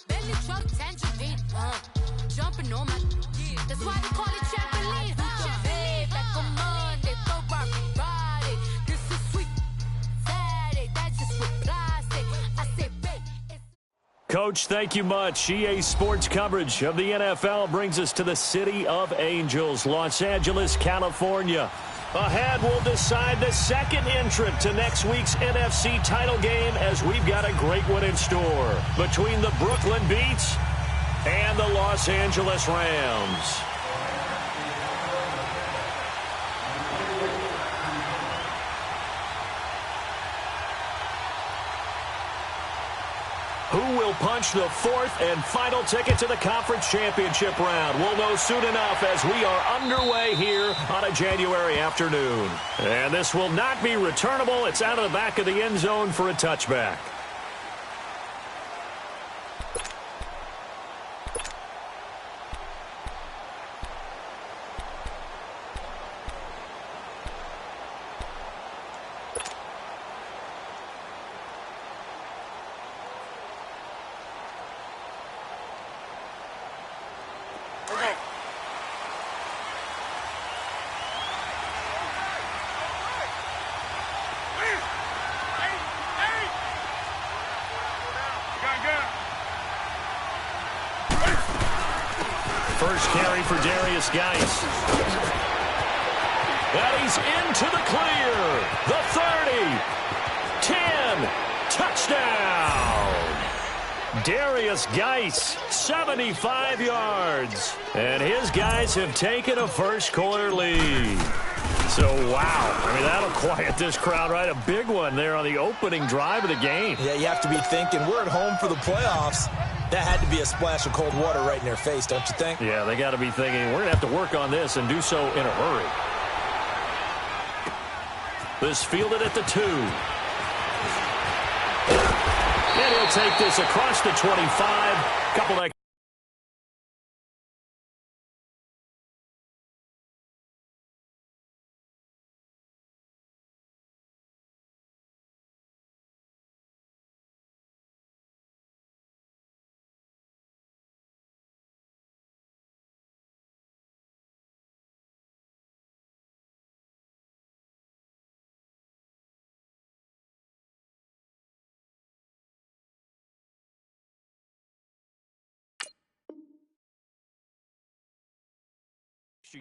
Bentley truck, tangerine, jumping on my. That's why they call it trampoline. Hey, back on Monday, Ferrari Friday. This is sweet Saturday, that's just with plastic. I say, babe. Coach, thank you much. EA Sports coverage of the NFL brings us to the City of Angels, Los Angeles, California. Ahead, we'll decide the second entrant to next week's NFC title game as we've got a great one in store between the Brooklyn Beats and the Los Angeles Rams. Who will punch the fourth and final ticket to the conference championship round? We'll know soon enough as we are underway here on a January afternoon. And this will not be returnable. It's out of the back of the end zone for a touchback. First carry for Darius Geis. And he's into the clear. The 30. 10. Touchdown. Darius Geis, 75 yards. And his guys have taken a first-quarter lead. So, wow. I mean, that'll quiet this crowd, right? A big one there on the opening drive of the game. Yeah, you have to be thinking, we're at home for the playoffs. That had to be a splash of cold water right in their face, don't you think? Yeah, they got to be thinking, we're going to have to work on this and do so in a hurry. This fielded at the 2. And he'll take this across the 25. Couple of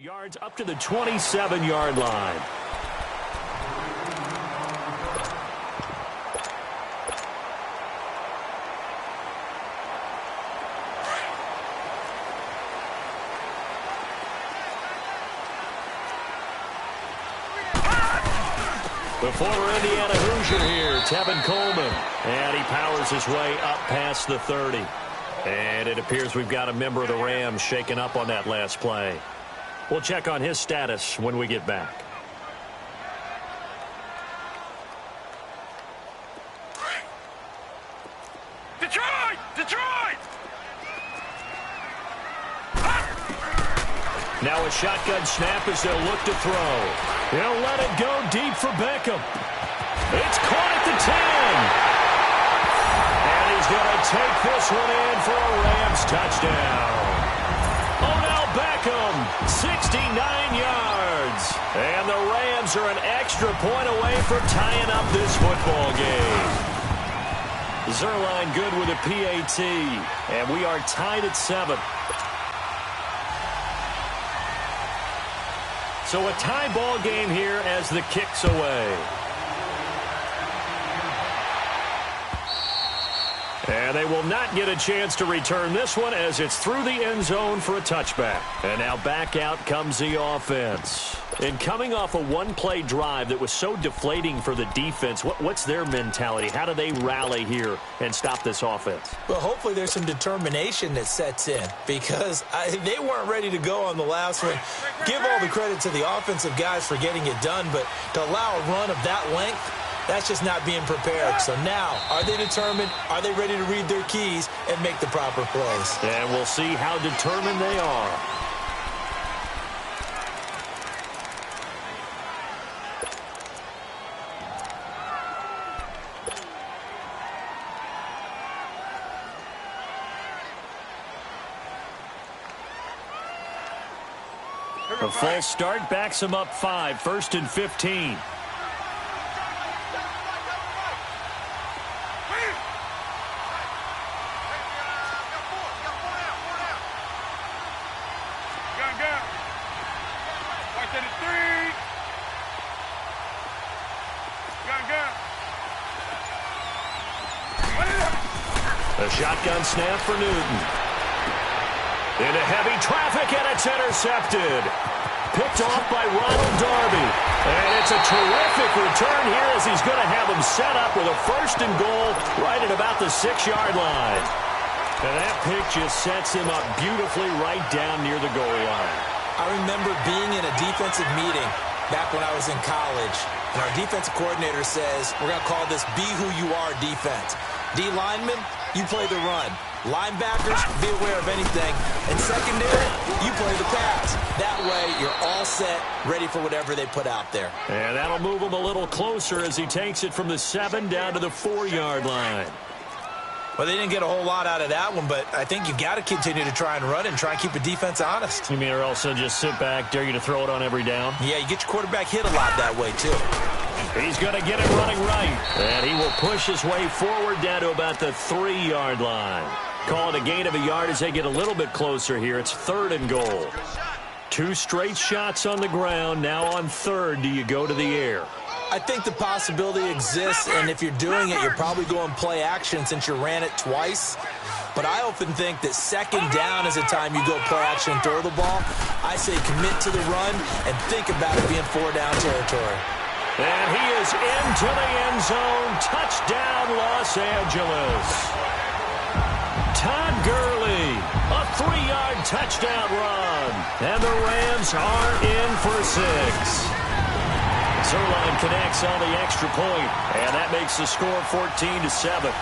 yards up to the 27-yard line. The former Indiana Hoosier here, Tevin Coleman. And he powers his way up past the 30. And it appears we've got a member of the Rams shaken up on that last play. We'll check on his status when we get back. Detroit! Detroit! Now a shotgun snap as they'll look to throw. They'll let it go deep for Beckham. It's caught at the 10. And he's going to take this one in for a Rams touchdown. Odell Beckham, 69 yards. And the Rams are an extra point away from tying up this football game. Zerline good with a PAT. And we are tied at 7. So a tie ball game here as the kick's away. And they will not get a chance to return this one as it's through the end zone for a touchback. And now back out comes the offense. And coming off a one-play drive that was so deflating for the defense, what's their mentality? How do they rally here and stop this offense? Well, hopefully there's some determination that sets in because they weren't ready to go on the last one. Give all the credit to the offensive guys for getting it done, but to allow a run of that length, that's just not being prepared. So now, are they determined? Are they ready to read their keys and make the proper plays? And we'll see how determined they are. The false start backs him up 5, 1st and 15. A shotgun snap for Newton. Into heavy traffic, and it's intercepted. Picked off by Ronald Darby. And it's a terrific return here as he's going to have him set up with a 1st and goal right at about the 6-yard line. And that pick just sets him up beautifully right down near the goal line. I remember being in a defensive meeting back when I was in college, and our defensive coordinator says, we're going to call this be who you are defense. D linemen, you play the run. Linebackers, be aware of anything. And secondary, you play the pass. That way, you're all set, ready for whatever they put out there. And that'll move him a little closer as he takes it from the 7 down to the 4-yard line. Well, they didn't get a whole lot out of that one, but I think you got to continue to try and run and try and keep the defense honest. You mean or also just sit back, dare you to throw it on every down? Yeah, you get your quarterback hit a lot that way, too. He's going to get it running right. And he will push his way forward down to about the 3-yard line. Call it a gain of a yard as they get a little bit closer here. It's 3rd and goal. 2 straight shots on the ground. Now on 3rd, do you go to the air? I think the possibility exists, and if you're doing it, you're probably going play action since you ran it twice. But I often think that 2nd down is a time you go play action and throw the ball. I say commit to the run and think about it being 4-down territory. And he is into the end zone. Touchdown, Los Angeles. Todd Gurley, a 3-yard touchdown run. And the Rams are in for 6. Zerline connects on the extra point, and that makes the score 14-7.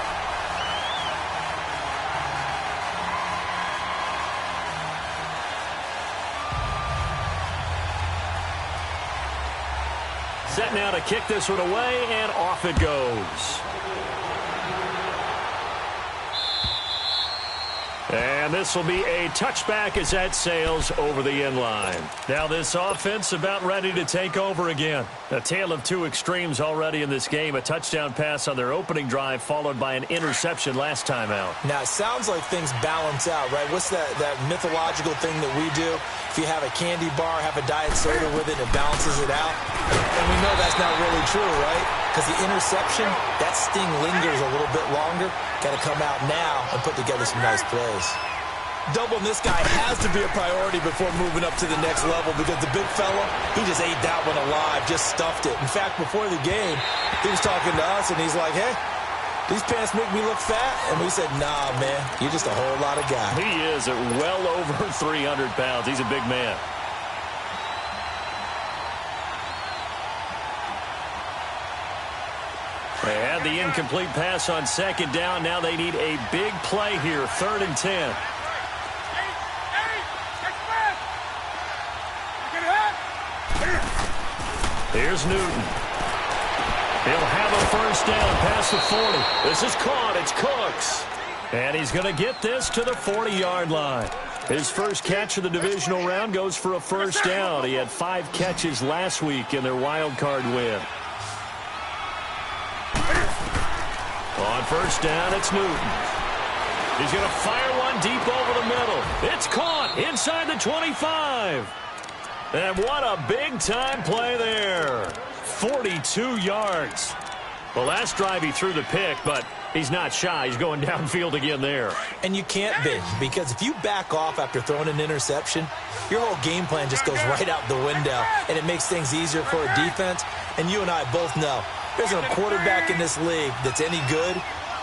Set now to kick this one away, and off it goes. And this will be a touchback as that sails over the end line. Now this offense about ready to take over again. A tale of 2 extremes already in this game. A touchdown pass on their opening drive followed by an interception last time out. Now it sounds like things balance out, right? What's that mythological thing that we do? If you have a candy bar, have a diet soda with it, it balances it out. And we know that's not really true, right? Because the interception, that sting lingers a little bit longer. Got to come out now and put together some nice plays. Doubling this guy has to be a priority before moving up to the next level because the big fella, he just ate that one alive, just stuffed it. In fact, before the game, he was talking to us, and he's like, hey, these pants make me look fat? And we said, nah, man, you're just a whole lot of guy. He is at well over 300 pounds. He's a big man. They had the incomplete pass on 2nd down. Now they need a big play here, 3rd and 10. Here's Newton. He'll have a 1st down past the 40. This is caught. It's Cooks. And he's going to get this to the 40-yard line. His first catch of the divisional round goes for a 1st down. He had 5 catches last week in their wild card win. On 1st down, it's Newton. He's going to fire one deep over the middle. It's caught inside the 25. And what a big-time play there. 42 yards. Well, last drive he threw the pick, but he's not shy. He's going downfield again there. And you can't be, because if you back off after throwing an interception, your whole game plan just goes right out the window, and it makes things easier for a defense. And you and I both know there isn't a quarterback in this league that's any good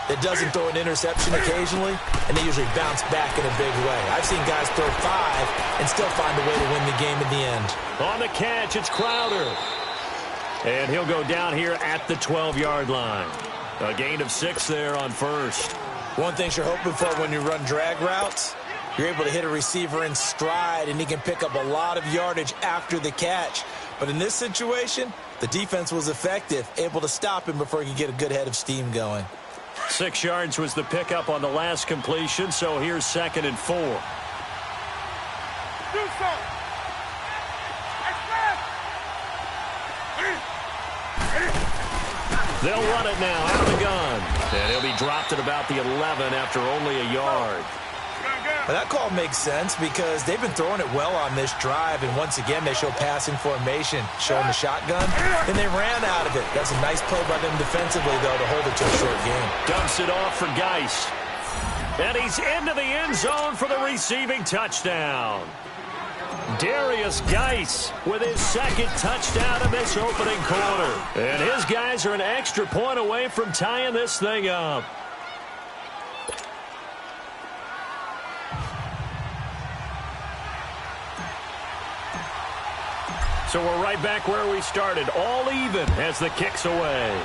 that doesn't throw an interception occasionally, and they usually bounce back in a big way. I've seen guys throw 5 and still find a way to win the game in the end. On the catch, it's Crowder. And he'll go down here at the 12-yard line. A gain of 6 there on 1st. One thing you're hoping for when you run drag routes, you're able to hit a receiver in stride, and he can pick up a lot of yardage after the catch. But in this situation, the defense was effective, able to stop him before he could get a good head of steam going. 6 yards was the pickup on the last completion, so here's 2nd and 4. They'll run it now out of the gun. And he'll be dropped at about the 11 after only a yard. Well, that call makes sense because they've been throwing it well on this drive, and once again they show passing formation, showing the shotgun, and they ran out of it. That's a nice play by them defensively, though, to hold it to a short game. Dumps it off for Geis. And he's into the end zone for the receiving touchdown. Darius Geis with his second touchdown in this opening quarter. And his guys are an extra point away from tying this thing up. So we're right back where we started, all even as the kick's away.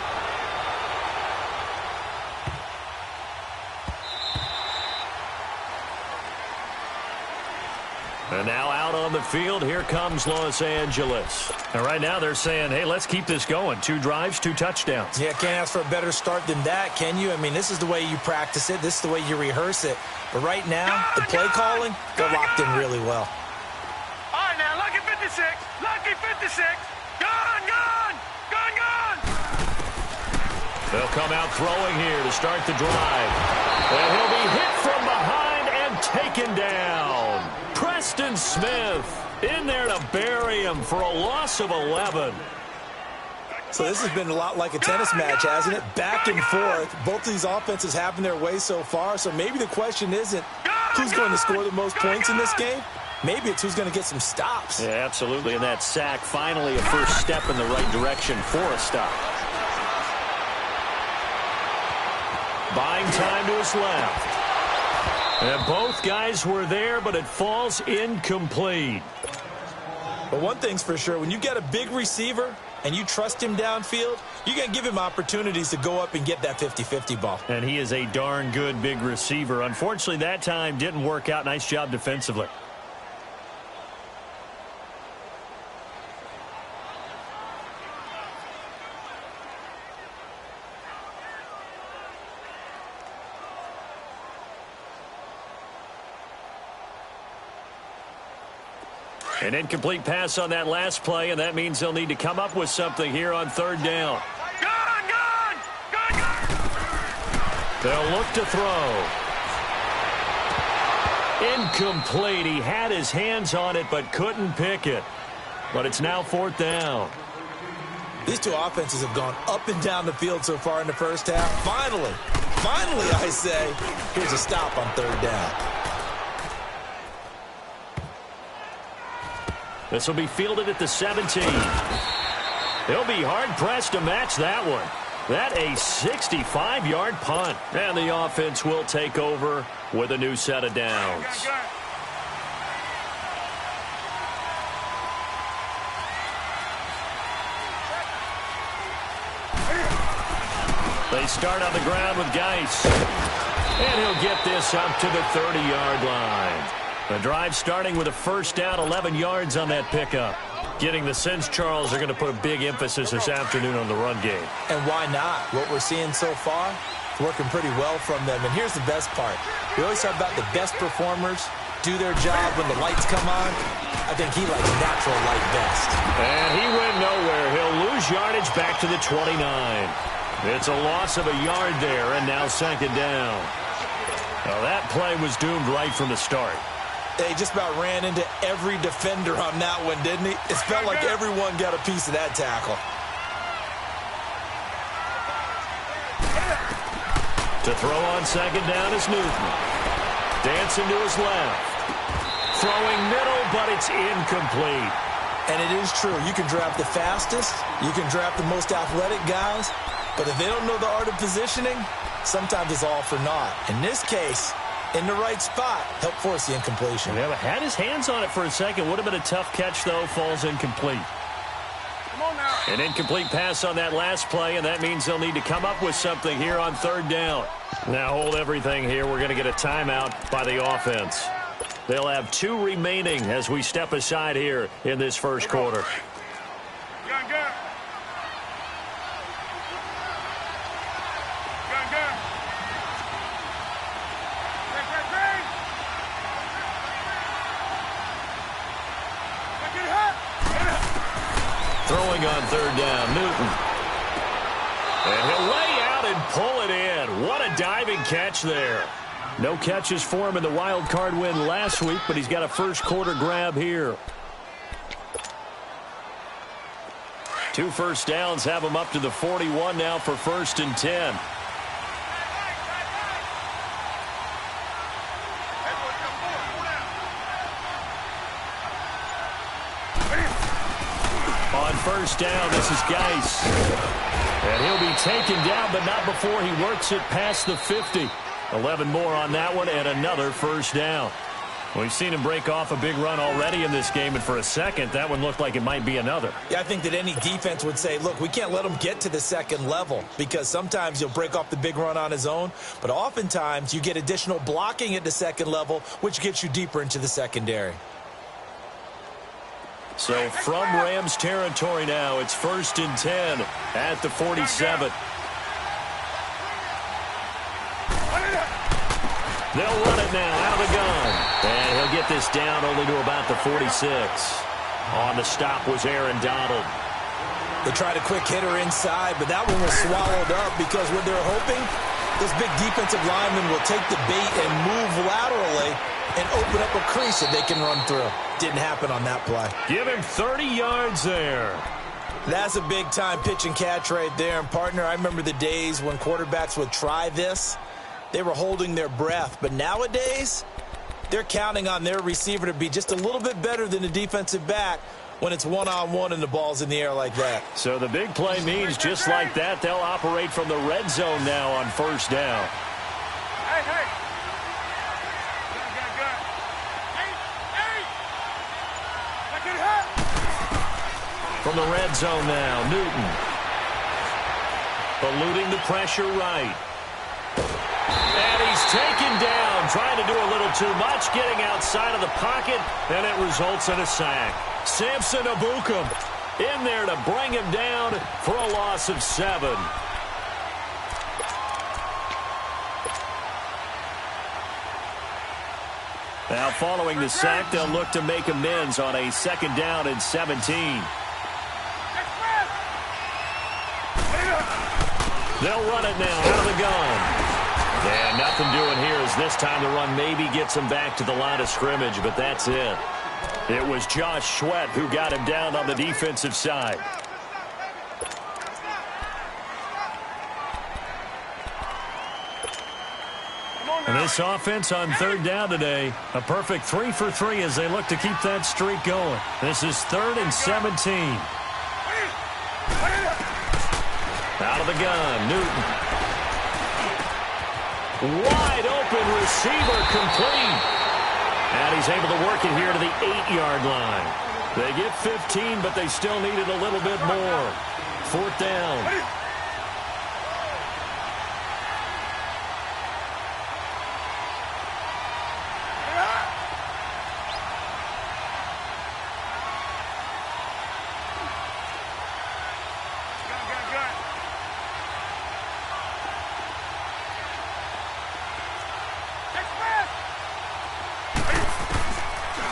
And now out on the field, here comes Los Angeles. And right now they're saying, hey, let's keep this going. 2 drives, 2 touchdowns. Yeah, can't ask for a better start than that, can you? I mean, this is the way you practice it. This is the way you rehearse it. But right now, the play calling, they're locked in really well. All right, now, lucky 56. Lucky 56. Gone, gone. Gone, gone. They'll come out throwing here to start the drive. And he'll be hit from behind and taken down. Preston Smith in there to bury him for a loss of 11. So this has been a lot like a tennis match, hasn't it? Back and forth. Both of these offenses having their way so far. So maybe the question isn't who's going to score the most points in this game. Maybe it's who's going to get some stops. Yeah, absolutely. And that sack, finally a first step in the right direction for a stop. Buying time to his left. And both guys were there, but it falls incomplete. But one thing's for sure, when you get a big receiver and you trust him downfield, you're going to give him opportunities to go up and get that 50-50 ball. And he is a darn good big receiver. Unfortunately, that time didn't work out. Nice job defensively. An incomplete pass on that last play, and that means they'll need to come up with something here on 3rd down. Gone, gone. Gone, gone. They'll look to throw. Incomplete. He had his hands on it but couldn't pick it. But it's now 4th down. These two offenses have gone up and down the field so far in the first half. Finally, I say, here's a stop on 3rd down. This will be fielded at the 17. He'll be hard-pressed to match that one. That a 65-yard punt. And the offense will take over with a new set of downs. They start on the ground with Geis. And he'll get this up to the 30-yard line. The drive starting with a first down, 11 yards on that pickup. Getting the sense, Charles, are going to put a big emphasis this afternoon on the run game. And why not? What we're seeing so far, it's working pretty well from them. And here's the best part. We always talk about the best performers do their job when the lights come on. I think he likes natural light best. And he went nowhere. He'll lose yardage back to the 29. It's a loss of a yard there, and now 2nd down. Now that play was doomed right from the start. They just about ran into every defender on that one, didn't he? It felt like everyone got a piece of that tackle. To throw on 2nd down is Newton. Dancing to his left. Throwing middle, but it's incomplete. And it is true. You can draft the fastest. You can draft the most athletic guys. But if they don't know the art of positioning, sometimes it's all for naught. In this case, in the right spot, help force the incompletion. Yeah, but had his hands on it for a second. Would have been a tough catch, though. Falls incomplete. Come on now. An incomplete pass on that last play, and that means they'll need to come up with something here on 3rd down. Now hold everything here. We're going to get a timeout by the offense. They'll have 2 remaining as we step aside here in this first quarter. Gone, gone. Gone, gone. Throwing on 3rd down, Newton. And he'll lay out and pull it in. What a diving catch there. No catches for him in the wild card win last week, but he's got a first quarter grab here. 2 first downs have him up to the 41 now for 1st and 10. On 1st down, this is Geis. And he'll be taken down, but not before he works it past the 50. 11 more on that one, and another 1st down. We've seen him break off a big run already in this game, and for a second, that one looked like it might be another. Yeah, I think that any defense would say, look, we can't let him get to the second level, because sometimes he'll break off the big run on his own, but oftentimes you get additional blocking at the second level, which gets you deeper into the secondary. So from Rams territory now, it's 1st and 10 at the 47. They'll run it now out of the gun. And he'll get this down only to about the 46. On the stop was Aaron Donald. They tried a quick hitter inside, but that one was swallowed up because what they're hoping, this big defensive lineman will take the bait and move laterally and open up a crease that they can run through. Didn't happen on that play. Give him 30 yards there. That's a big-time pitch and catch right there. And, partner, I remember the days when quarterbacks would try this. They were holding their breath. But nowadays, they're counting on their receiver to be just a little bit better than the defensive back when it's one-on-one and the ball's in the air like that. So the big play means just like that, they'll operate from the red zone now on 1st down. Hey. From the red zone now, Newton. Eluding the pressure right. And he's taken down, trying to do a little too much, getting outside of the pocket, and it results in a sack. Samson Ebukam in there to bring him down for a loss of 7. Now following the sack, they'll look to make amends on a 2nd down and 17. They'll run it now out of the gun. And nothing doing here as this time the run maybe gets him back to the line of scrimmage, but that's it. It was Josh Sweat who got him down on the defensive side. And this offense on 3rd down today, a perfect 3 for 3 as they look to keep that streak going. This is 3rd and 17. Out of the gun, Newton. Wide open receiver complete. And he's able to work it here to the 8-yard line. They get 15, but they still needed a little bit more. 4th down.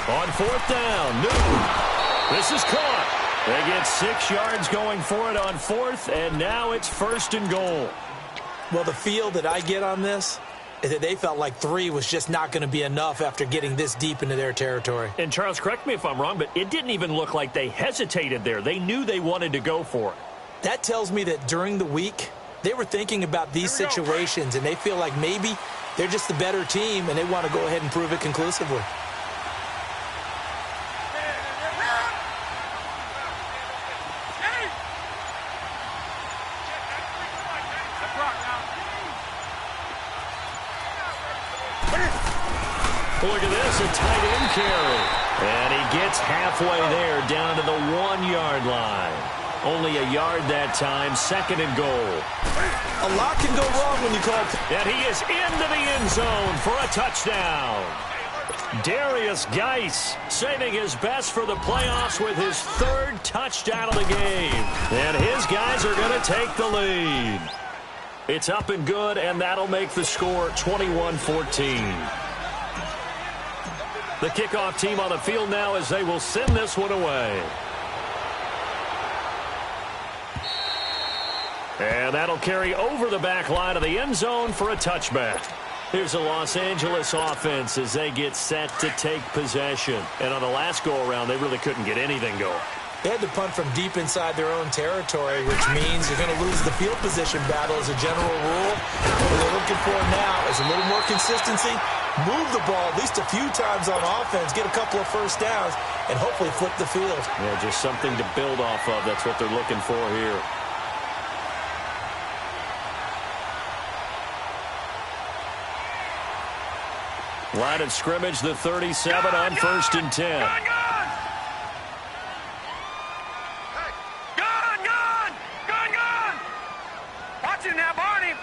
On 4th down, Newton. This is caught. They get 6 yards going for it on 4th, and now it's 1st and goal. Well, the feel that I get on this is that they felt like 3 was just not going to be enough after getting this deep into their territory. And, Charles, correct me if I'm wrong, but it didn't even look like they hesitated there. They knew they wanted to go for it. That tells me that during the week, they were thinking about these situations, and they feel like maybe they're just the better team, and they want to go ahead and prove it conclusively. Look at this, a tight end carry. And he gets halfway there, down to the 1-yard line. Only a yard that time, 2nd and goal. A lot can go wrong when you call. And he is into the end zone for a touchdown. Darius Geis saving his best for the playoffs with his 3rd touchdown of the game. And his guys are going to take the lead. It's up and good, and that'll make the score 21-14. The kickoff team on the field now as they will send this one away. And that'll carry over the back line of the end zone for a touchback. Here's the Los Angeles offense as they get set to take possession. And on the last go-around, they really couldn't get anything going. They had to punt from deep inside their own territory, which means you're going to lose the field position battle as a general rule. What they're looking for now is a little more consistency, move the ball at least a few times on offense, get a couple of first downs, and hopefully flip the field. Yeah, just something to build off of. That's what they're looking for here. Line of scrimmage, the 37 on 1st and 10. Gun! Watch it now, Barney!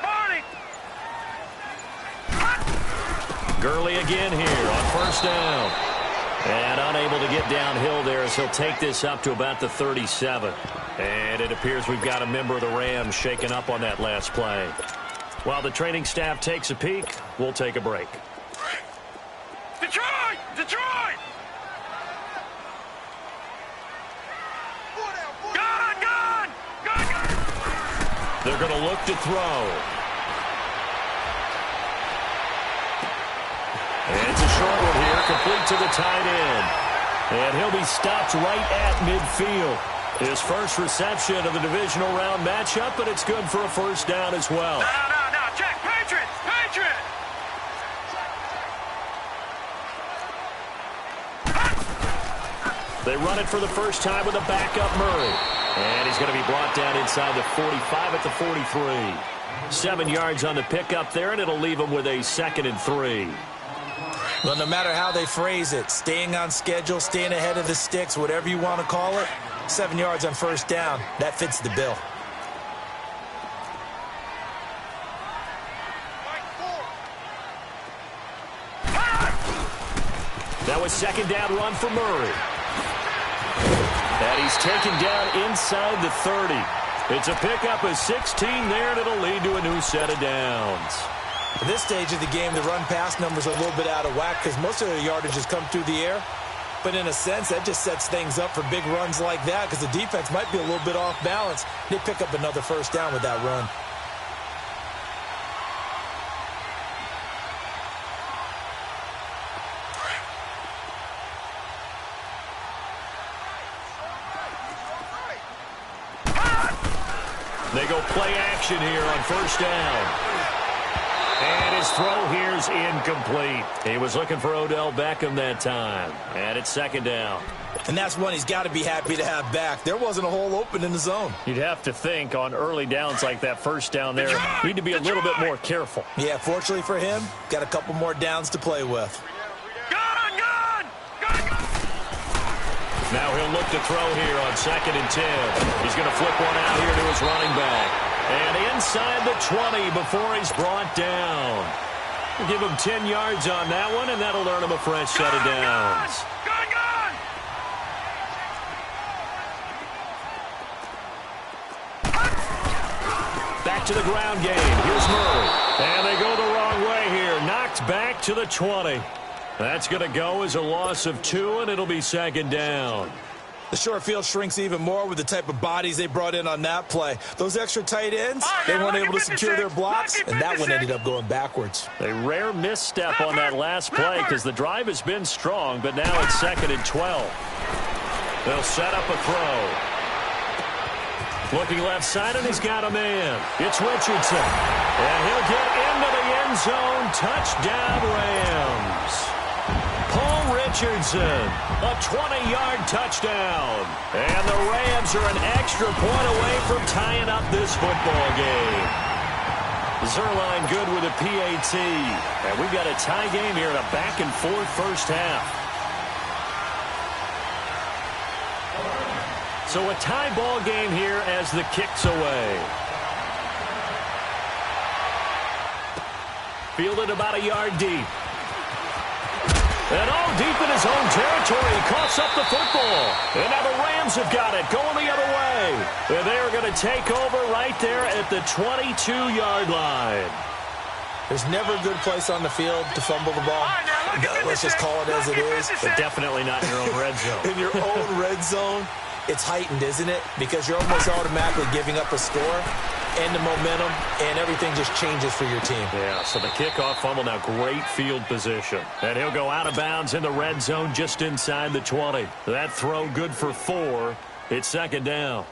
Gurley again here on 1st down. And unable to get downhill there as he'll take this up to about the 37. And it appears we've got a member of the Rams shaken up on that last play. While the training staff takes a peek, we'll take a break. Detroit! Gun! They're going to look to throw. And it's a short one here, complete to the tight end. And he'll be stopped right at midfield. His first reception of the divisional round matchup, but it's good for a first down as well. No, check, Patriot! They run it for the first time with a backup Murray. And he's going to be brought down inside the 45 at the 43. 7 yards on the pickup there, and it'll leave him with a 2nd and 3. Well, no matter how they phrase it, staying on schedule, staying ahead of the sticks, whatever you want to call it, 7 yards on first down, that fits the bill. That was 2nd down run for Murray. And he's taken down inside the 30. It's a pickup of 16 there, and it'll lead to a new set of downs. At this stage of the game, the run-pass numbers are a little bit out of whack because most of their yardage has come through the air. But in a sense, that just sets things up for big runs like that because the defense might be a little bit off balance. They pick up another first down with that run. They go play action here on first down. And his throw here is incomplete. He was looking for Odell Beckham that time. And it's 2nd down. And that's one he's got to be happy to have back. There wasn't a hole open in the zone. You'd have to think on early downs like that first down there, need to be a little bit more careful. Yeah, fortunately for him, got a couple more downs to play with. Gun! Now he'll look to throw here on 2nd and 10. He's going to flip one out here to his running back. And inside the 20 before he's brought down. We'll give him 10 yards on that one, and that'll earn him a fresh set of downs. Gun! Back to the ground game. Here's Murray. And they go the wrong way here. Knocked back to the 20. That's going to go as a loss of 2, and it'll be 2nd down. The short field shrinks even more with the type of bodies they brought in on that play. Those extra tight ends, they weren't able to secure their blocks, and that one ended up going backwards. A rare misstep on that last play because the drive has been strong, but now it's 2nd and 12. They'll set up a throw. Looking left side, and he's got a man. It's Richardson. And he'll get into the end zone. Touchdown, Rams. Paul Richardson, a 20-yard touchdown. And the Rams are an extra point away from tying up this football game. Zerline good with a PAT. And we've got a tie game here in a back-and-forth first half. So a tie ball game here as the kick's away. Fielded about a yard deep. And all deep in his own territory. He coughs up the football. And now the Rams have got it going the other way. And they are going to take over right there at the 22-yard line. There's never a good place on the field to fumble the ball. Let's just call it as it is. But definitely not in your own red zone. In your own red zone, it's heightened, isn't it? Because you're almost automatically giving up a score. and the momentum, and everything just changes for your team. Yeah, so the kickoff fumble, now great field position. And he'll go out of bounds in the red zone just inside the 20. That throw good for 4. It's second down.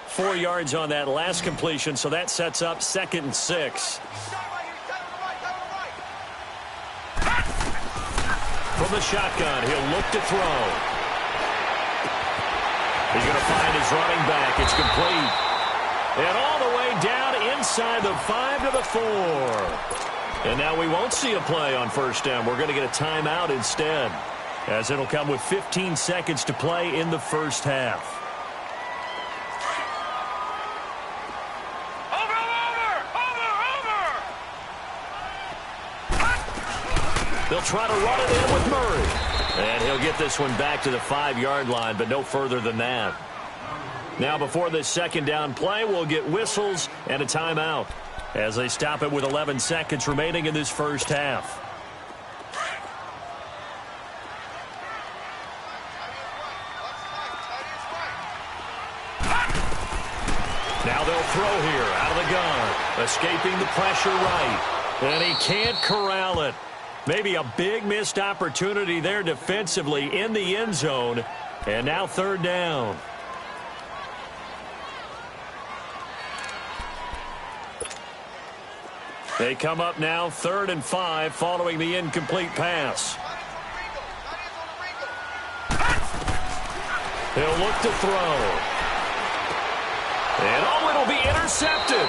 Four yards on that last completion, so that sets up 2nd and 6. From the shotgun, he'll look to throw. He's going to find his running back. It's complete. And all the way down inside the 5 to the 4. And now we won't see a play on first down. We're going to get a timeout instead, as it'll come with 15 seconds to play in the first half. They'll try to run it in with Murray. And he'll get this one back to the 5-yard line, but no further than that. Now, before this second down play, we'll get whistles and a timeout as they stop it with 11 seconds remaining in this first half. Now they'll throw here out of the gun, escaping the pressure right. And he can't corral it. Maybe a big missed opportunity there defensively in the end zone. And now third down. They come up now 3rd and 5 following the incomplete pass. He'll look to throw. And oh, it'll be intercepted.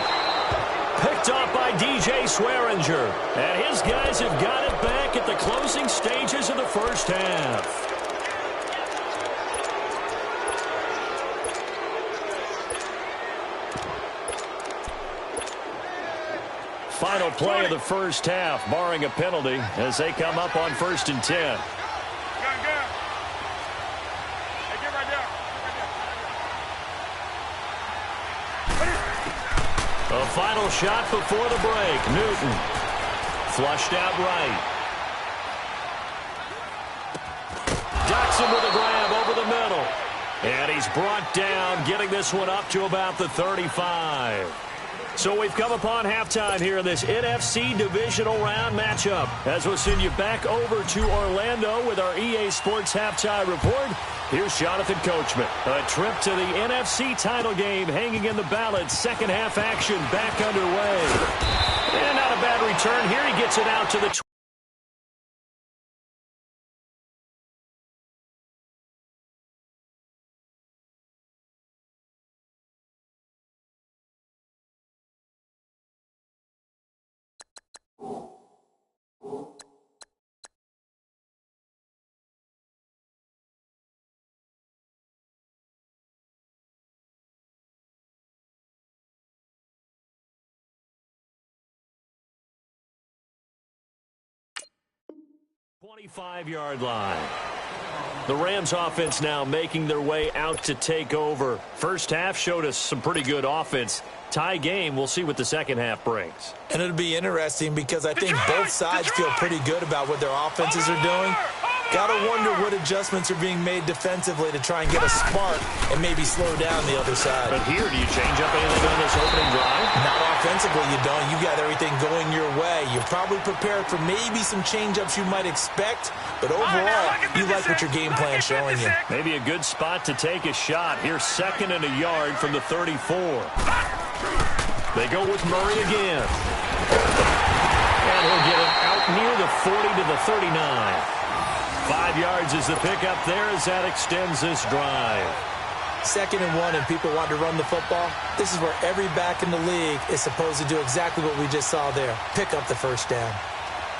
Picked off by DJ Swearinger. And his guys have got it back at the closing stages of the first half. Final play of the first half, barring a penalty, as they come up on 1st and 10. A final shot before the break. Newton flushed out right. Jackson with a grab over the middle. And he's brought down, getting this one up to about the 35. So we've come upon halftime here in this NFC Divisional Round matchup, as we'll send you back over to Orlando with our EA Sports Halftime Report. Here's Jonathan Coachman. A trip to the NFC title game hanging in the balance. Second half action back underway. And not a bad return here. He gets it out to the 25-yard line. The Rams offense now making their way out to take over. First half showed us some pretty good offense. Tie game, we'll see what the second half brings. And it'll be interesting because I think both sides feel pretty good about what their offenses are doing. Gotta wonder what adjustments are being made defensively to try and get a spark and maybe slow down the other side. But here, do you change up anything on this opening drive? Not offensively, you don't. You got everything going your way. You're probably prepared for maybe some change-ups you might expect, but overall, you like what your game plan's showing you. Maybe a good spot to take a shot. Here's 2nd and a yard from the 34. They go with Murray again. And he'll get it out near the 40 to the 39. 5 yards is the pickup there as that extends this drive. 2nd and 1 and people want to run the football. This is where every back in the league is supposed to do exactly what we just saw there. Pick up the first down.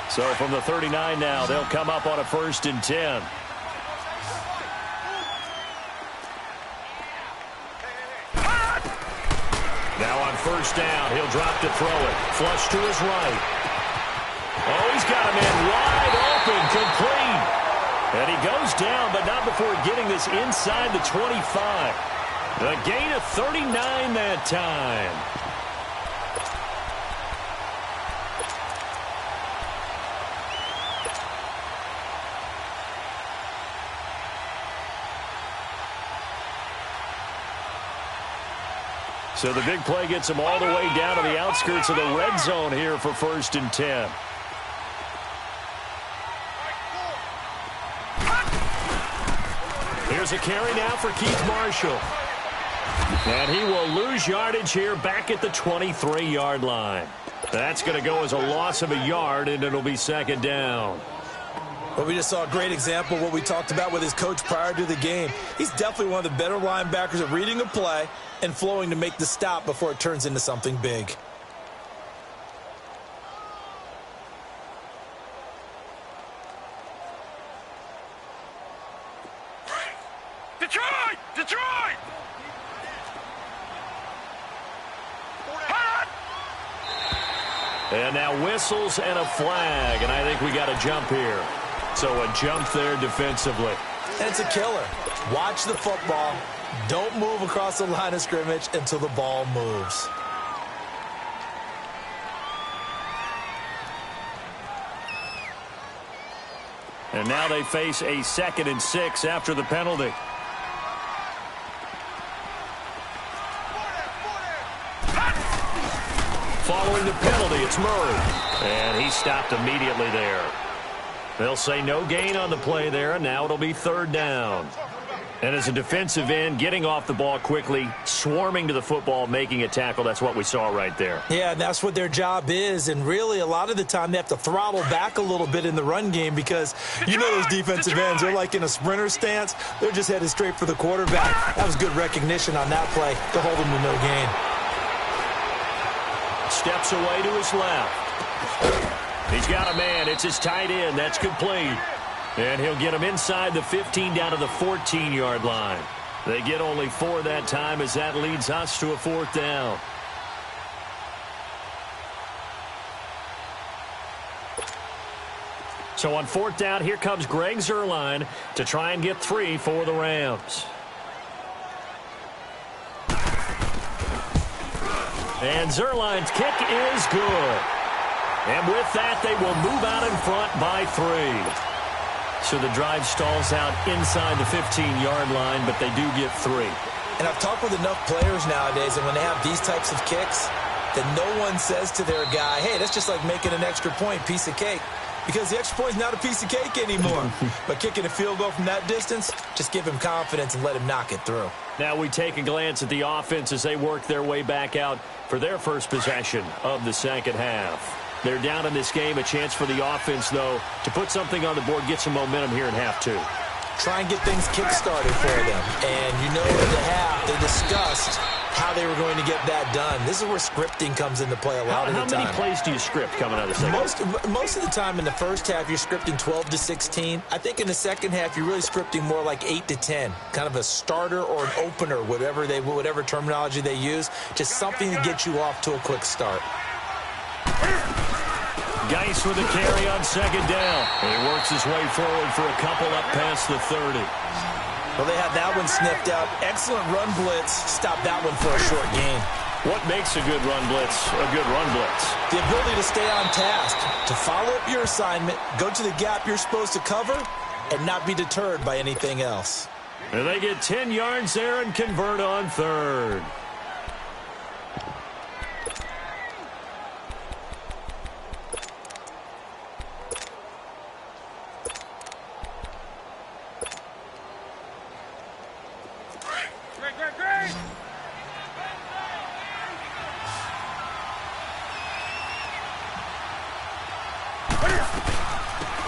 So from the 39 now, they'll come up on a 1st and 10. Now on 1st down, he'll drop to throw it. Flush to his right. Oh, he's got a man wide open, complete. And he goes down, but not before getting this inside the 25. A gain of 39 that time. So the big play gets them all the way down to the outskirts of the red zone here for 1st and 10. Here's a carry now for Keith Marshall. And he will lose yardage here back at the 23-yard line. That's going to go as a loss of a yard, and it'll be 2nd down. Well, we just saw a great example of what we talked about with his coach prior to the game. He's definitely one of the better linebackers at reading a play and flowing to make the stop before it turns into something big. Detroit! Detroit! And now whistles and a flag, and I think we got a jump here. So a jump there defensively. And it's a killer. Watch the football. Don't move across the line of scrimmage until the ball moves. And now they face a 2nd and 6 after the penalty. Following the penalty, it's Murray. And he stopped immediately there. They'll say no gain on the play there, and now it'll be 3rd down. And as a defensive end, getting off the ball quickly, swarming to the football, making a tackle, that's what we saw right there. Yeah, and that's what their job is. And really, a lot of the time, they have to throttle back a little bit in the run game because you know those defensive ends, they're like in a sprinter stance. They're just headed straight for the quarterback. That was good recognition on that play to hold him to no gain. Steps away to his left. He's got a man. It's his tight end. That's complete. And he'll get him inside the 15 down to the 14-yard line. They get only 4 that time as that leads us to a 4th down. So on 4th down, here comes Greg Zuerlein to try and get 3 for the Rams. And Zuerlein's kick is good. And with that, they will move out in front by 3. So the drive stalls out inside the 15-yard line, but they do get 3. And I've talked with enough players nowadays, and when they have these types of kicks, that no one says to their guy, hey, that's just like making an extra point, piece of cake. Because the extra point is not a piece of cake anymore. But kicking a field goal from that distance, just give him confidence and let him knock it through. Now we take a glance at the offense as they work their way back out for their first possession of the 2nd half. They're down in this game. A chance for the offense, though, to put something on the board, get some momentum here in half 2. Try and get things kick-started for them. And you know in the half, they discussed how they were going to get that done. This is where scripting comes into play a lot of the time. How many plays do you script coming out of the second half? Most of the time in the first half, you're scripting 12 to 16. I think in the second half, you're really scripting more like 8 to 10. Kind of a starter or an opener, whatever terminology they use. Just something to get you off to a quick start. Geis with a carry on 2nd down. He works his way forward for a couple up past the 30. Well, they had that one sniffed out. Excellent run blitz. Stop that one for a short gain. What makes a good run blitz a good run blitz? The ability to stay on task, to follow up your assignment, go to the gap you're supposed to cover, and not be deterred by anything else. And they get 10 yards there and convert on 3rd.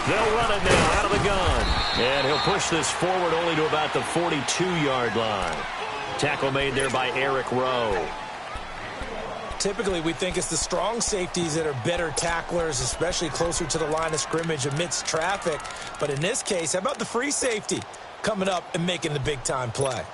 They'll run it now out of the gun. And he'll push this forward only to about the 42-yard line. Tackle made there by Eric Rowe. Typically, we think it's the strong safeties that are better tacklers, especially closer to the line of scrimmage amidst traffic. But in this case, how about the free safety coming up and making the big-time play?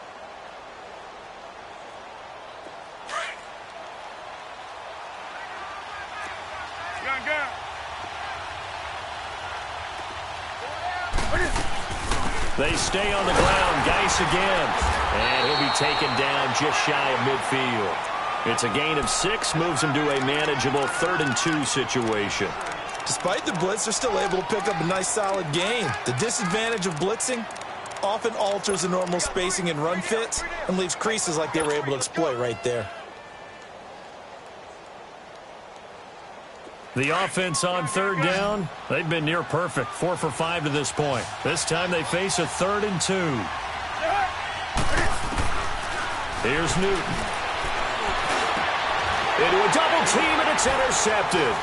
They stay on the ground. Geis again. And he'll be taken down just shy of midfield. It's a gain of 6, moves him to a manageable 3rd and 2 situation. Despite the blitz, they're still able to pick up a nice solid gain. The disadvantage of blitzing often alters the normal spacing and run fits and leaves creases like they were able to exploit right there. The offense on third down, they've been near perfect, 4 for 5 to this point. This time they face a 3rd and 2. Here's Newton. Into a double team, and it's intercepted.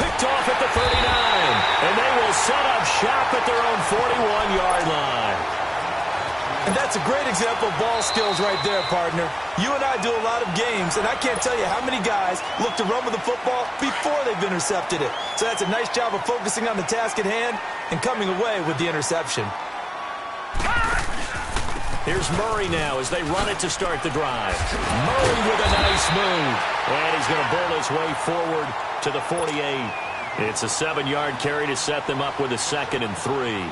Picked off at the 39, and they will set up shop at their own 41-yard line. And that's a great example of ball skills right there, partner. You and I do a lot of games, and I can't tell you how many guys look to run with the football before they've intercepted it. So that's a nice job of focusing on the task at hand and coming away with the interception. Here's Murray now as they run it to start the drive. Murray with a nice move. And he's going to bull his way forward to the 48. It's a 7-yard carry to set them up with a 2nd and 3.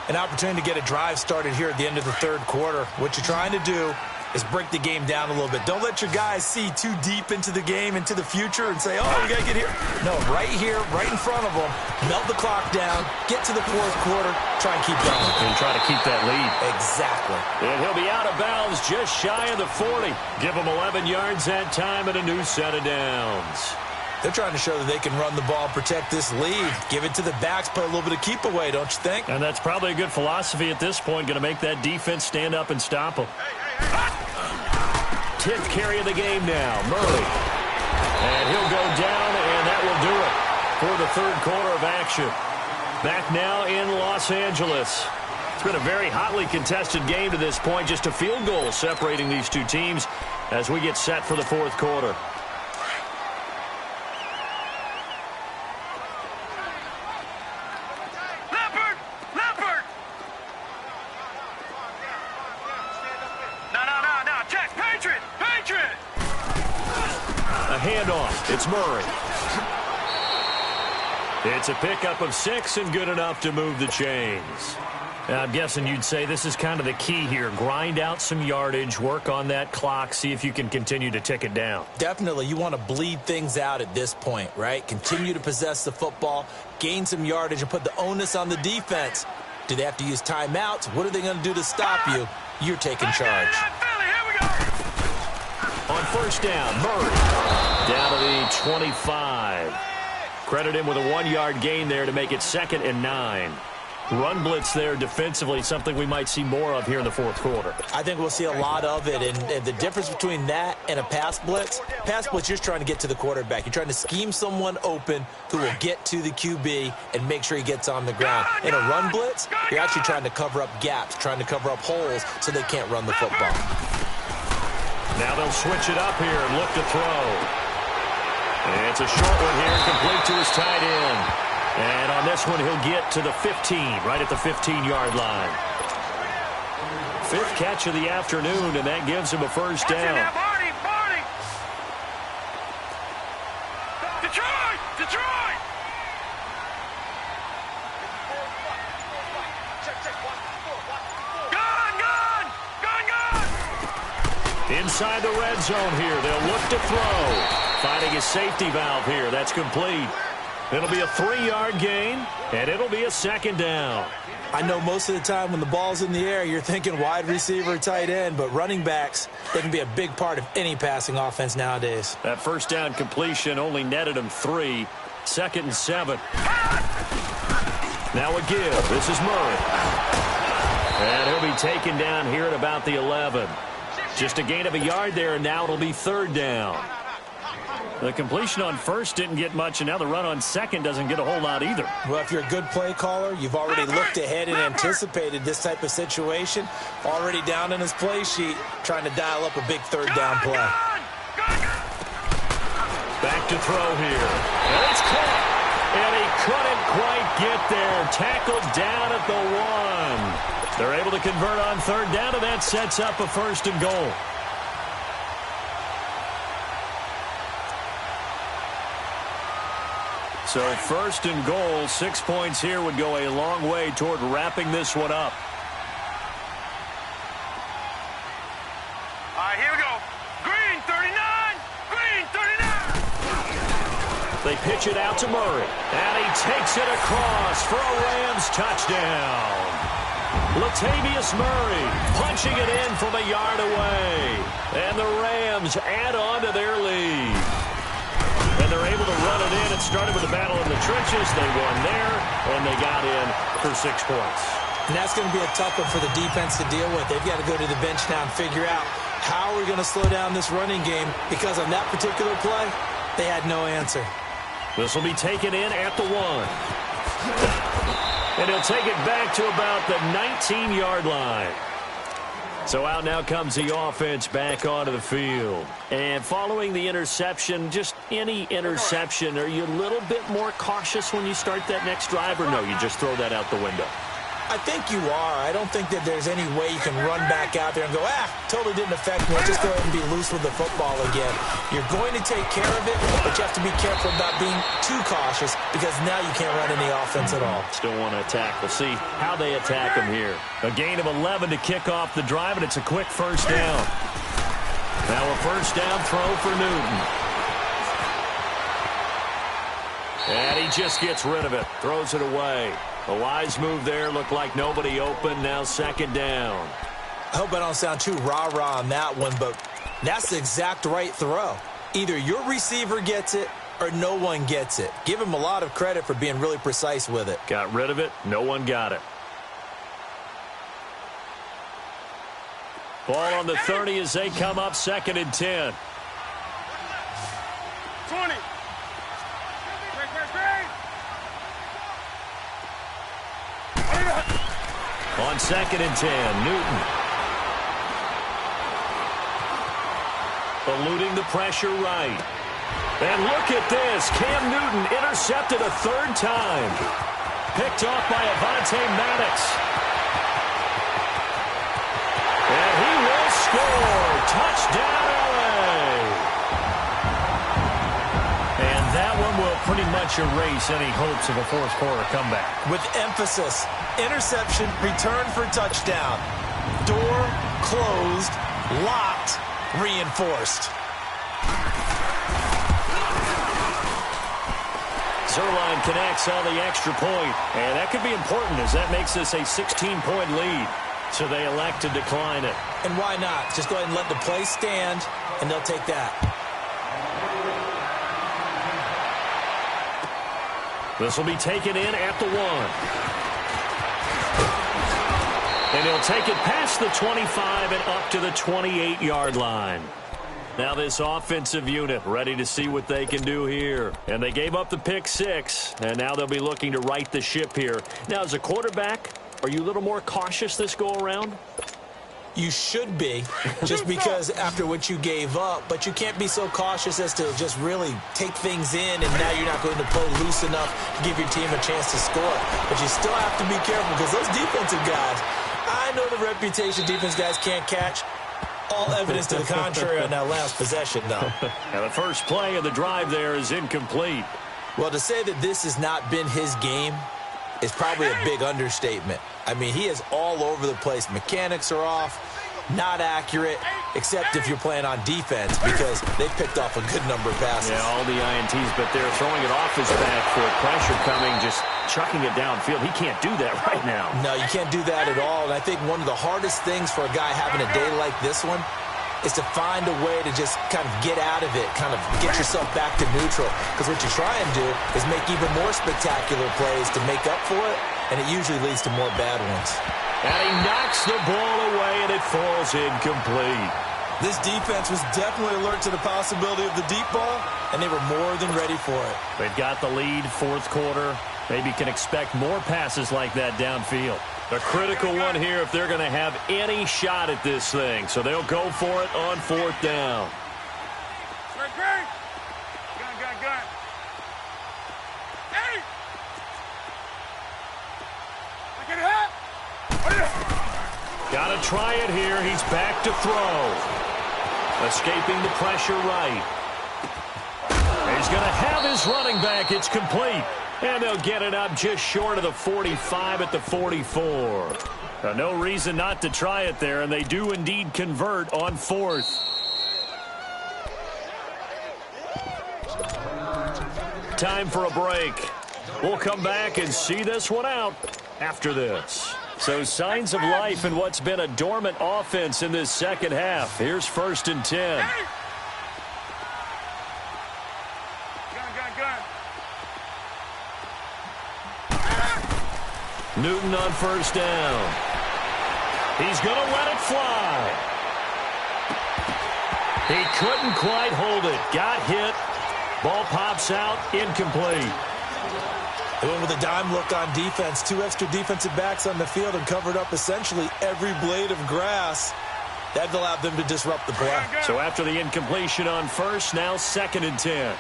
An opportunity to get a drive started here at the end of the third quarter. What you're trying to do is break the game down a little bit. Don't let your guys see too deep into the game, into the future, and say, oh, we got to get here. No, right here, right in front of them, melt the clock down, get to the fourth quarter, try and keep going. And try to keep that lead. Exactly. And he'll be out of bounds just shy of the 40. Give him 11 yards that time and a new set of downs. They're trying to show that they can run the ball, protect this lead. Give it to the backs, put a little bit of keep away, don't you think? And that's probably a good philosophy at this point, going to make that defense stand up and stop them. 10th carry of the game now, Murray. And he'll go down, and that will do it for the third quarter of action. Back now in Los Angeles. It's been a very hotly contested game to this point, just a field goal separating these two teams as we get set for the fourth quarter. Handoff. It's Murray. It's a pickup of 6 and good enough to move the chains. Now, I'm guessing you'd say this is kind of the key here. Grind out some yardage, work on that clock, see if you can continue to tick it down. Definitely. You want to bleed things out at this point, right? Continue to possess the football, gain some yardage, and put the onus on the defense. Do they have to use timeouts? What are they going to do to stop you? You're taking charge. On first down, Murray. Down to the 25. Credit him with a 1-yard gain there to make it 2nd and 9. Run blitz there defensively, something we might see more of here in the fourth quarter. I think we'll see a lot of it, and the difference between that and a pass blitz, you're just trying to get to the quarterback. You're trying to scheme someone open who will get to the QB and make sure he gets on the ground. In a run blitz, you're actually trying to cover up gaps, trying to cover up holes so they can't run the football. Now they'll switch it up here and look to throw. It's a short one here, complete to his tight end. And on this one, he'll get to the 15, right at the 15-yard line. 5th catch of the afternoon, and that gives him a first down. Detroit! Inside the red zone here, they'll look to throw. Finding a safety valve here, that's complete. It'll be a 3-yard gain, and it'll be a 2nd down. I know most of the time when the ball's in the air, you're thinking wide receiver, tight end, but running backs, they can be a big part of any passing offense nowadays. That first down completion only netted him 3. 2nd and 7. Now a give. This is Murray. And he'll be taken down here at about the 11. Just a gain of a yard there, and now it'll be 3rd down. The completion on first didn't get much, and now the run on second doesn't get a whole lot either. Well, if you're a good play caller, you've already looked ahead and anticipated this type of situation. Already down in his play sheet, trying to dial up a big 3rd down play. Back to throw here. And it's caught. And he couldn't quite get there. Tackled down at the 1. They're able to convert on 3rd down, and that sets up a 1st and goal. So 1st and goal, 6 points here would go a long way toward wrapping this one up. All right, here we go. Green 39. Green 39. They pitch it out to Murray, and he takes it across for a Rams touchdown. Latavius Murray punching it in from a yard away. And the Rams add on to their lead. And they're able to run it in. It started with a battle in the trenches. They won there, and they got in for 6 points. And that's going to be a tough one for the defense to deal with. They've got to go to the bench now and figure out how we're going to slow down this running game, because on that particular play, they had no answer. This will be taken in at the 1. And he'll take it back to about the 19-yard line. So out now comes the offense back onto the field. And following the interception, just any interception, are you a little bit more cautious when you start that next drive, or no, you just throw that out the window? I think you are. I don't think that there's any way you can run back out there and go, totally didn't affect me. I'll just go ahead and be loose with the football again. You're going to take care of it, but you have to be careful about being too cautious, because now you can't run any offense at all. Still want to attack. We'll see how they attack them here. A gain of 11 to kick off the drive, and it's a quick first down. Now a first down throw for Newton. And he just gets rid of it, throws it away. A wise move there. Looked like nobody open. Now second down. I hope I don't sound too rah-rah on that one, but that's the exact right throw. Either your receiver gets it or no one gets it. Give him a lot of credit for being really precise with it. Got rid of it. No one got it. Ball on the 30 as they come up, 2nd and 10. 20. On 2nd and 10, Newton. Eluding the pressure right. And look at this. Cam Newton intercepted a 3rd time. Picked off by Avonte Maddox. And he will score. Touchdown, LA. And that one will pretty much erase any hopes of a 4th quarter comeback. With emphasis. Interception, return for touchdown. Door closed, locked, reinforced. Zerline connects on the extra point, and that could be important as that makes this a 16-point lead. So they elect to decline it. And why not? Just go ahead and let the play stand, and they'll take that. This will be taken in at the 1. And he'll take it past the 25 and up to the 28-yard line. Now this offensive unit ready to see what they can do here. And they gave up the pick 6, and now they'll be looking to right the ship here. Now, as a quarterback, are you a little more cautious this go-around? You should be, just because after what you gave up, but you can't be so cautious as to just really take things in, and now you're not going to play loose enough to give your team a chance to score. But you still have to be careful, because those defensive guys, I know the reputation defense guys can't catch. All evidence to the contrary on that last possession, though. Now the first play of the drive there is incomplete. Well, to say that this has not been his game is probably a big understatement. I mean, he is all over the place. Mechanics are off, not accurate, except if you're playing on defense, because they picked off a good number of passes. Yeah, all the INTs, but they're throwing it off his back for pressure coming, just chucking it downfield. He can't do that right now. No, you can't do that at all. And I think one of the hardest things for a guy having a day like this one is to find a way to just kind of get out of it, kind of get yourself back to neutral. Because what you try and do is make even more spectacular plays to make up for it, and it usually leads to more bad ones. And he knocks the ball away, and it falls incomplete. This defense was definitely alert to the possibility of the deep ball, and they were more than ready for it. They've got the lead, 4th quarter. Maybe can expect more passes like that downfield. A critical one here if they're going to have any shot at this thing. So they'll go for it on 4th down. Gun. Hey! Look at that! Got to try it here. He's back to throw. Escaping the pressure right. He's going to have his running back. It's complete. And they'll get it up just short of the 45 at the 44. Now, no reason not to try it there, and they do indeed convert on 4th. Time for a break. We'll come back and see this one out after this. So signs of life in what's been a dormant offense in this second half. Here's 1st and 10. Newton on first down. He's going to let it fly. He couldn't quite hold it. Got hit. Ball pops out. Incomplete. They went with a dime look on defense. 2 extra defensive backs on the field and covered up essentially every blade of grass. That allowed them to disrupt the play. So after the incompletion on first, now 2nd and 10.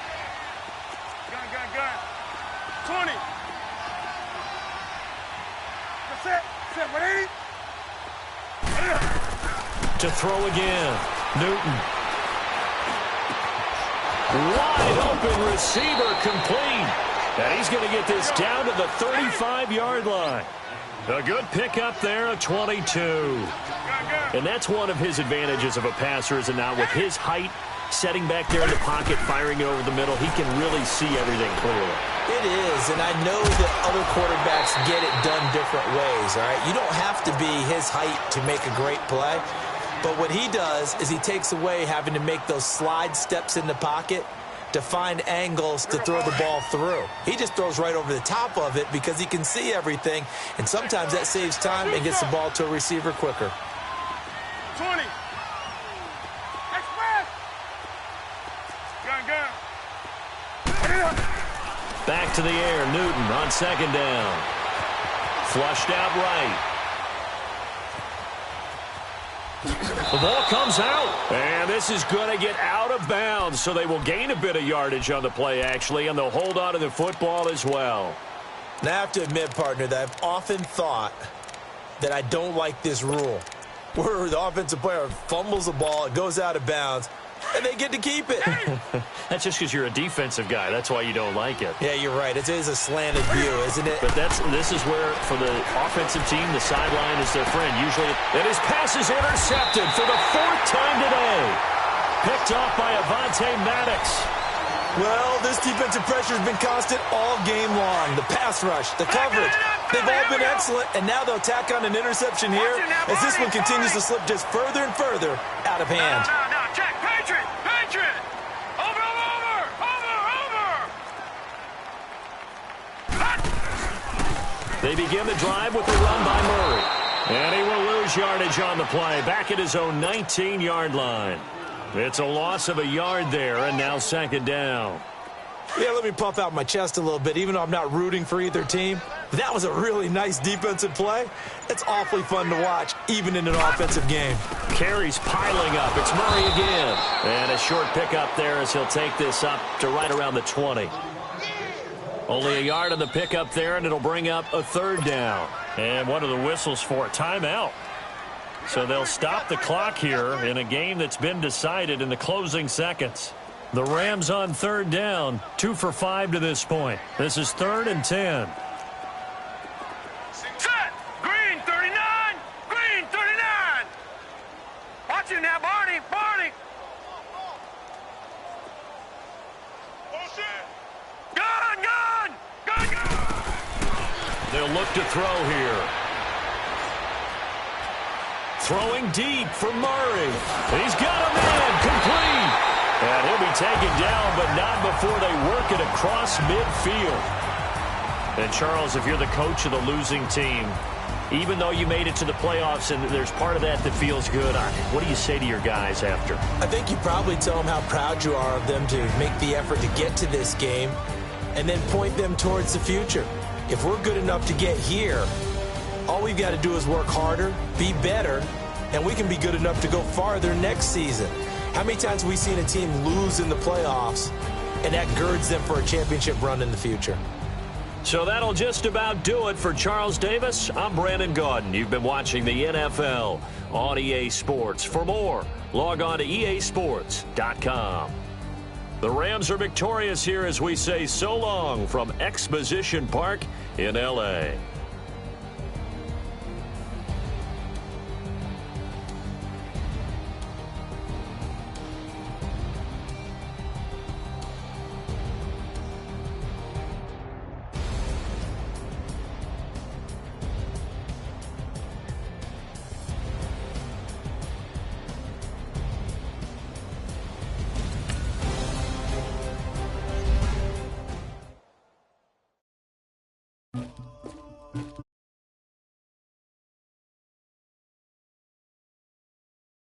Gun. 20. Set, 180. To throw again. Newton. Wide open receiver complete. And he's going to get this down to the 35-yard line. A good pickup there, a 22. And that's one of his advantages of a passer, is it not? With his height, setting back there in the pocket, firing it over the middle, he can really see everything clearly. It is, and I know that other quarterbacks get it done different ways, all right? You don't have to be his height to make a great play. But what he does is he takes away having to make those slide steps in the pocket to find angles to throw the ball through. He just throws right over the top of it because he can see everything, and sometimes that saves time and gets the ball to a receiver quicker. 20. Express. Gun. Back to the air, Newton on 2nd down. Flushed out right. The ball comes out, and this is going to get out of bounds, so they will gain a bit of yardage on the play, actually, and they'll hold on to the football as well. Now, I have to admit, partner, that I've often thought that I don't like this rule, where the offensive player fumbles the ball, it goes out of bounds, and they get to keep it. That's just because you're a defensive guy. That's why you don't like it. Yeah, you're right. It is a slanted view, isn't it? But this is where, for the offensive team, the sideline is their friend. Usually, and his pass is intercepted for the 4th time today. Picked off by Avonte Maddox. Well, this defensive pressure has been constant all game long. The pass rush, the coverage, they've all been excellent, and now they'll tack on an interception here as this one continues to slip just further and further out of hand. No, check. Patriot. Over. They begin the drive with a run by Murray. And he will lose yardage on the play, back at his own 19-yard line. It's a loss of a yard there, and now 2nd down. Yeah, let me puff out my chest a little bit, even though I'm not rooting for either team. That was a really nice defensive play. It's awfully fun to watch, even in an offensive game. Carries piling up. It's Murray again. And a short pickup there as he'll take this up to right around the 20. Only a yard on the pickup there, and it'll bring up a 3rd down. And what are the whistles for? Timeout. So they'll stop the clock here in a game that's been decided in the closing seconds. The Rams on 3rd down, 2 for 5 to this point. This is 3rd and 10. Set. Green 39. Watch it now, Barney. Gun. They'll look to throw here. Throwing deep for Murray. He's got a man complete. And he'll be taken down, but not before they work it across midfield. And, Charles, if you're the coach of the losing team, even though you made it to the playoffs and there's part of that feels good, what do you say to your guys after? I think you probably tell them how proud you are of them to make the effort to get to this game and then point them towards the future. If we're good enough to get here, all we've got to do is work harder, be better, and we can be good enough to go farther next season. How many times have we seen a team lose in the playoffs, and that girds them for a championship run in the future? So that'll just about do it for Charles Davis. I'm Brandon Gaudin. You've been watching the NFL on EA Sports. For more, log on to easports.com. The Rams are victorious here as we say so long from Exposition Park in L.A.